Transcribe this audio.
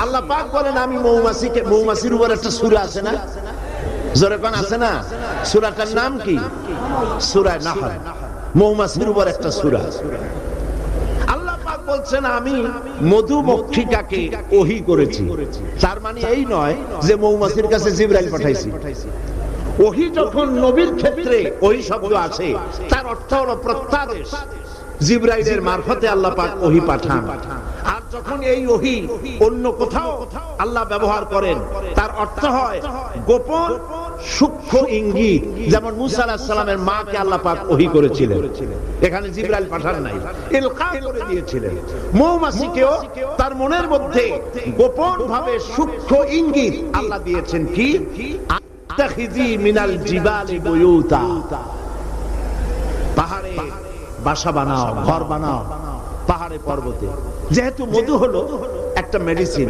আল্লাহ পাক বলেন আমি মৌমাছিকে, মৌমাছির উপর একটা সূরা আছে না, জোরে কোন আছে না? সূরাটার নাম কি? সূরা নাহল। মৌমাছির উপর একটা সূরা। আল্লাহ পাক বলছেন আমি মধুমক্ষিকাকে ওহী করেছি। তার মানে এই নয় যে মৌমাছির কাছে জিবরাইল পাঠাইছি। ওহী যখন নবীর ক্ষেত্রে ওহী শব্দ আছে, তার অর্থ হলো প্রত্যাদেশ। জিবরাইলের মারফতে আল্লাহ পাক ওহী পাঠান। আর যখন এই ওহী অন্য কোথাও আল্লাহ ব্যবহার করেন, তার অর্থ হয় গোপন সূক্ষ্ম ইঙ্গিত। যেমন মুসা আলাইহিস সালামের মাকে আল্লাহ পাক ওহী করেছিলেন, এখানে জিবরাইল পাঠান নাই, ইলকা করে দিয়েছিলেন। মৌমাছিকেও তার মনের মধ্যে গোপন ভাবে সূক্ষ্ম ইঙ্গিত আল্লাহ দিয়েছেন কি, আত্তাখিজি মিনাল জিবালি বুয়ুতা, পাহাড়ে বাসা বানাও, ঘর বানাও, পাহাড়ে পর্বতে। যেহেতু মধু হলো একটা মেডিসিন,